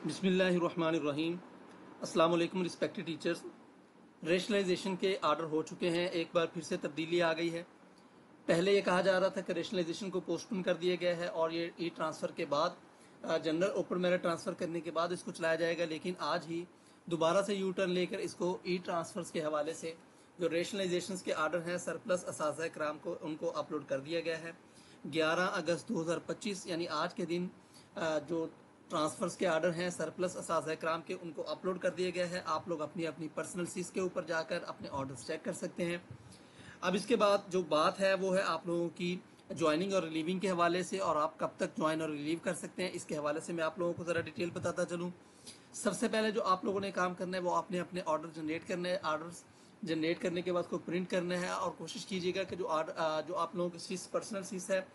बिस्मिल्लाहिर्रहमानिर्रहीम। अस्सलाम वालेकुम रिस्पेक्टेड टीचर्स। रेशनलाइजेशन के आर्डर हो चुके हैं, एक बार फिर से तब्दीली आ गई है। पहले ये कहा जा रहा था कि रेशनलाइजेशन को पोस्टपोन कर दिया गया है और ये ई ट्रांसफ़र के बाद जनरल ओपन मेरिट ट्रांसफ़र करने के बाद इसको चलाया जाएगा, लेकिन आज ही दोबारा से यू टर्न लेकर इसको ई ट्रांसफ़र्स के हवाले से जो रेशनलाइजेशन के आर्डर हैं सरप्लस असातिज़ा कराम को उनको अपलोड कर दिया गया है। 11 अगस्त 2025 यानी आज के दिन जो ट्रांसफर्स के आर्डर हैं सरप्लस असातिज़ा कराम के उनको अपलोड कर दिया गया है। आप लोग अपनी अपनी पर्सनल सीस के ऊपर जाकर अपने ऑर्डर्स चेक कर सकते हैं। अब इसके बाद जो बात है वो है आप लोगों की ज्वाइनिंग और रिलीविंग के हवाले से, और आप कब तक ज्वाइन और रिलीव कर सकते हैं इसके हवाले से मैं आप लोगों को ज़रा डिटेल बताता चलूँ। सबसे पहले जो आप लोगों ने काम करना है वो आपने अपने ऑर्डर जनरेट करने हैं। ऑर्डर्स जनरेट करने के बाद उसको प्रिंट करना है और कोशिश कीजिएगा कि जो आप लोगों की सीस पर्सनल सीस है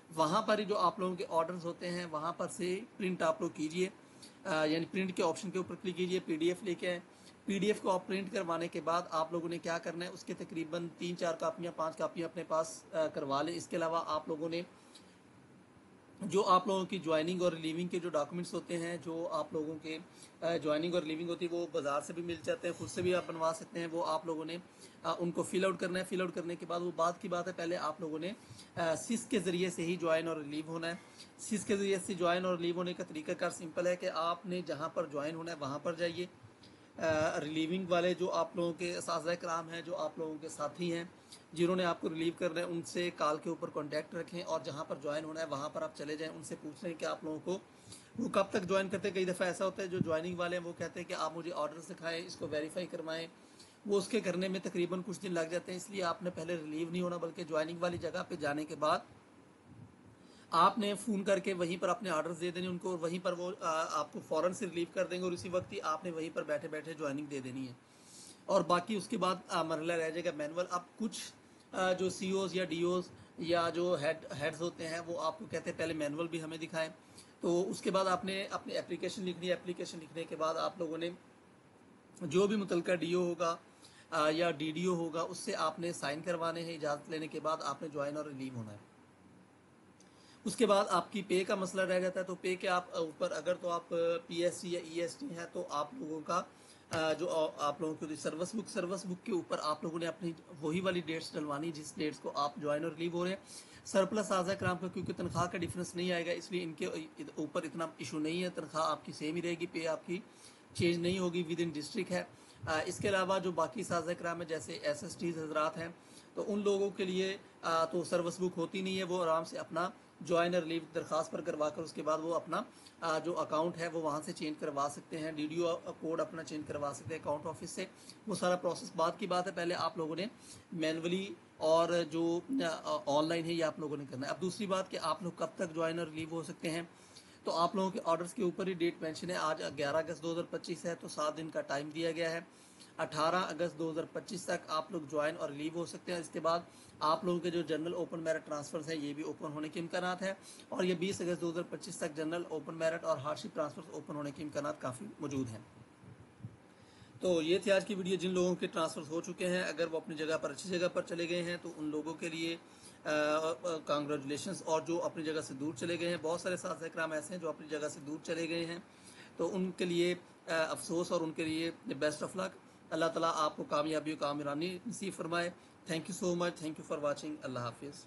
वहाँ पर ही जो आप लोगों के ऑर्डर्स होते हैं वहाँ पर से प्रिंट आप लोग कीजिए, यानी प्रिंट के ऑप्शन के ऊपर क्लिक कीजिए, पीडीएफ लेके आए। पीडीएफ को आप प्रिंट करवाने के बाद आप लोगों ने क्या करना है, उसके तकरीबन 3-4 कापियाँ 5 कापियाँ अपने पास करवा लें। इसके अलावा आप लोगों ने जो आप लोगों की ज्वाइनिंग और रिलीविंग के जो डॉक्यूमेंट्स होते हैं, जो आप लोगों के ज्वाइनिंग और रिलीविंग होती है वो बाज़ार से भी मिल जाते हैं, खुद से भी आप बनवा सकते हैं। वो आप लोगों ने उनको फिल आउट करना है। फिल आउट करने के बाद वो बात की बात है, पहले आप लोगों ने सिस के ज़रिए से ही ज्वाइन और रिलीव होना है। सिस के ज़रिए से ज्वाइन और रिलीव होने का तरीकाकार सिंपल है कि आपने जहाँ पर ज्वाइन होना है वहाँ पर जाइए। रिलीविंग वाले जो आप लोगों के असातिज़ा कराम हैं, जो आप लोगों के साथी हैं जिन्होंने आपको रिलीव करना है, उनसे कॉल के ऊपर कांटेक्ट रखें और जहाँ पर ज्वाइन होना है वहाँ पर आप चले जाएं। उनसे पूछ लें कि आप लोगों को वो कब तक ज्वाइन करते हैं। कई दफ़ा ऐसा होता है जो ज्वाइनिंग वाले हैं वो कहते हैं कि आप मुझे ऑर्डर सिखाएं, इसको वेरीफाई करवाएं, वो उसके करने में तकरीबन कुछ दिन लग जाते हैं। इसलिए आपने पहले रिलीव नहीं होना, बल्कि ज्वाइनिंग वाली जगह पर जाने के बाद आपने फ़ोन करके वहीं पर अपने ऑर्डर्स दे देने उनको, वहीं पर वो आपको फ़ौरन से रिलीव कर देंगे और इसी वक्त ही आपने वहीं पर बैठे बैठे ज्वाइनिंग दे देनी है। और बाकी उसके बाद मरहला रह जाएगा मैनुअल। अब कुछ जो सीओज या डीओज या जो हेड्स होते हैं वो आपको कहते हैं पहले मैनुअल भी हमें दिखाएं। तो उसके बाद आपने अपनी एप्लीकेशन लिखनी है। एप्लीकेशन लिखने के बाद आप लोगों ने जो भी मुतलका डीओ होगा या डीडीओ होगा उससे आपने साइन करवाने हैं। इजाज़त लेने के बाद आपने ज्वाइन और रिलीव होना है। उसके बाद आपकी पे का मसला रह जाता है। तो पे के आप ऊपर अगर तो आप पीएससी या ईएसटी हैं तो आप लोगों का जो आप लोगों की सर्विस बुक के ऊपर आप लोगों ने अपनी वही वाली डेट्स डलवानी जिस डेट्स को आप ज्वाइन और रिलीव हो रहे हैं। सरप्लस आज़ा कराम का क्योंकि तनख्वाह का डिफरेंस नहीं आएगा इसलिए इनके ऊपर इतना इशू नहीं है। तनख्वाह आपकी सेम ही रहेगी, पे आपकी चेंज नहीं होगी, विद इन डिस्ट्रिक्ट है। इसके अलावा जो बाकी साज़ा कराम है जैसे SSTs हजरात हैं तो उन लोगों के लिए तो सर्विस बुक होती नहीं है। वो आराम से अपना ज्वाइन और रिलीव दरख्वास्त पर करवा कर उसके बाद वो अपना जो अकाउंट है वो वहाँ से चेंज करवा सकते हैं। डीडीओ कोड अपना चेंज करवा सकते हैं अकाउंट ऑफिस से। वो सारा प्रोसेस बाद की बात है, पहले आप लोगों ने मैनुअली और जो ऑनलाइन है ये आप लोगों ने करना है। अब दूसरी बात कि आप लोग कब तक ज्वाइन और रिलीव हो सकते हैं, तो आप लोगों के ऑर्डर्स के ऊपर ही डेट मेंशन है। आज 11 अगस्त 2025 है तो 7 दिन का टाइम दिया गया है। 18 अगस्त 2025 तक आप लोग ज्वाइन और रिलीव हो सकते हैं। इसके बाद आप लोगों के जो जनरल ओपन मेरिट ट्रांसफर्स हैं ये भी ओपन होने के इम्कानात है और ये 20 अगस्त 2025 तक जनरल ओपन मेरिट और हार्डशिप ट्रांसफर्स ओपन होने के इम्कानात काफ़ी मौजूद हैं। तो ये थी आज की वीडियो। जिन लोगों के ट्रांसफर्स हो चुके हैं अगर वो अपनी जगह पर अच्छी जगह पर चले गए हैं तो उन लोगों के लिए कांग्रेचुलेशंस। और जो अपनी जगह से दूर चले गए हैं, बहुत सारे साथी कराम ऐसे हैं जो अपनी जगह से दूर चले गए हैं, तो उनके लिए अफसोस और उनके लिए बेस्ट ऑफ लक। अल्लाह ताला आपको कामयाबी और कामरानी नसीब फरमाए। Thank you so much. Thank you for watching. अल्लाह हाफिज़।